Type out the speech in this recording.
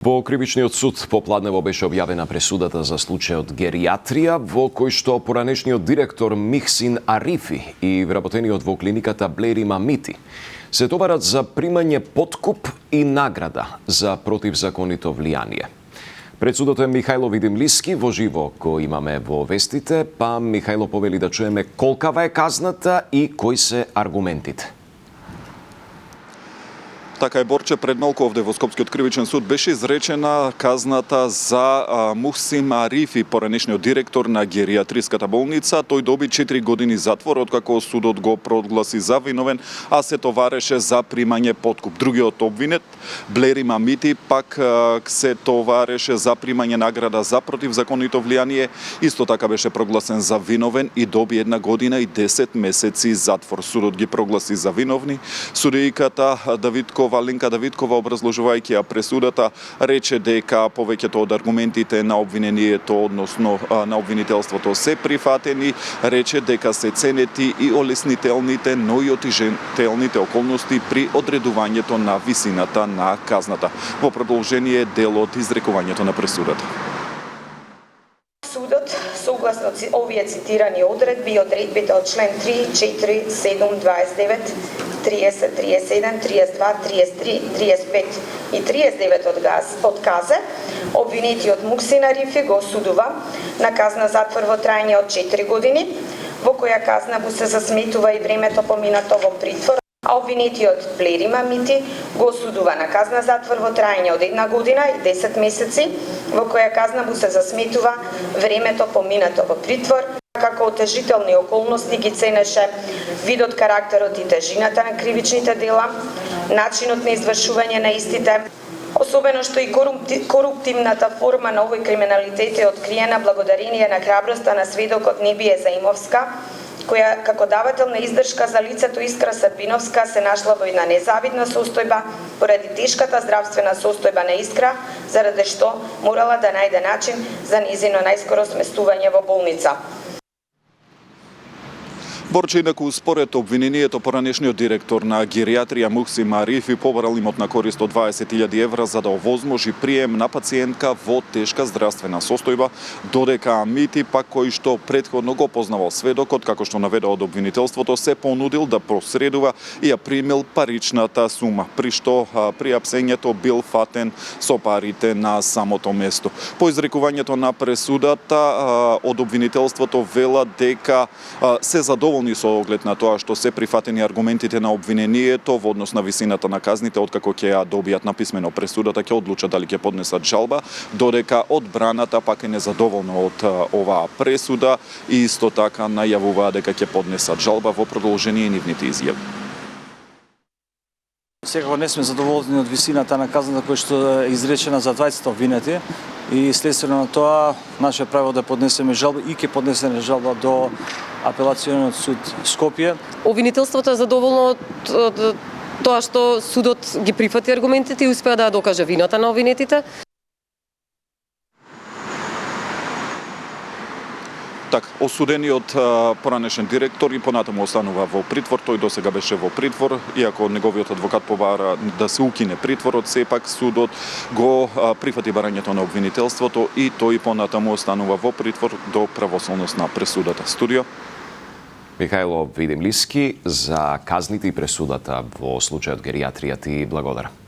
Во Кривичниот суд попладнево беше објавена пресудата за случајот геријатрија, во кој што поранешниот директор Михсин Арифи и вработениот во клиниката Блери Мамити се товарат за примање подкуп и награда за противзаконито влијание. Пред судот е Михајло Видимлиски, во живо го имаме во вестите, па Михајло повели да чуеме колкава е казната и кои се аргументите. Така е, Борче, пред малку овде во Скопскиот кривичен суд беше изречена казната за Мухсин Арифи, поранешниот директор на геријатриската болница. Тој доби 4 години затвор, откако судот го прогласи за виновен, а се товареше за примање подкуп. Другиот обвинет, Блери Мамити, пак се товареше за примање награда за противзаконито влијание. Исто така беше прогласен за виновен и доби 1 година и 10 месеци затвор. Судот ги прогласи за виновни. Судијката Валинка Давидкова, образложувајќи ја пресудата, рече дека повеќето од аргументите на обвинението, односно на обвинителството, се прифатени. Рече дека се ценети и олеснителните, но и отежнителните околности при одредувањето на висината на казната. Во продолжение дел од изрекувањето на пресудата. Судот, согласно овие цитирани одредби и одредбите од член 3, 4, 7, 29, 30, 31, 32, 33, 35 и 39 од КАЗе, обвинетиот Мухсин Арифи го осудува на казна затвор во трајање од 4 години, во која казна му се засметува и времето поминато во притвор, а обвинетиот Блери Мамити го осудува на казна затвор во трајање од 1 година и 10 месеци, во која казна му се засметува времето поминато во притвор. Како отежителни околности ги ценеше видот, карактерот и тежината на кривичните дела, начинот на извршување на истите, особено што и коруптивната форма на овој криминалитет е откриена благодарение на храброста на сведокот Небие Заимовска, која како давател на издршка за лицето Искра Сабиновска се нашла во една незавидна состојба поради тешката здравствена состојба на Искра, заради што морала да најде начин за нејзино најскоро сместување во болница. Борче, инаку според обвинението, поранешниот директор на геријатрија Мухсин Арифи побарал имот на корист од 20.000 евра за да овозможи прием на пациентка во тешка здравствена состојба, додека Амити, пак кој што претходно го познавал сведокот, како што наведе од обвинителството, се понудил да просредува и ја примил паричната сума, при што при апсењето бил фатен со парите на самото место. По изрекувањето на пресудата од обвинителството велат дека се задоволни со оглед на тоа што се прифатени аргументите на обвинението во однос на висината на казните, откако ќе ја добијат на писмено пресудата, ќе одлучат дали ќе поднесат жалба, додека одбраната пак е незадоволна од оваа пресуда и исто така најавуваа дека ќе поднесат жалба во продолжение нивните изјави. Секако не сме задоволни од висината на казната која што е изречена за 20 обвинети и следствено на тоа наше право да поднесеме жалба и ќе поднесеме жалба до Апелациониот суд Скопје. Обвинителството е задоволно од тоа што судот ги прифати аргументите и успеа да докаже вината на обвинетите. Так, осудениот поранешен директор и понатаму останува во притвор. Тој досега беше во притвор, иако неговиот адвокат побара да се укине притворот, сепак судот го прифати барањето на обвинителството и тој понатаму останува во притвор до правосудност на пресудата. Студио Михајло Видимлиски за казните и пресудата во случајот геријатрија ти благодарам.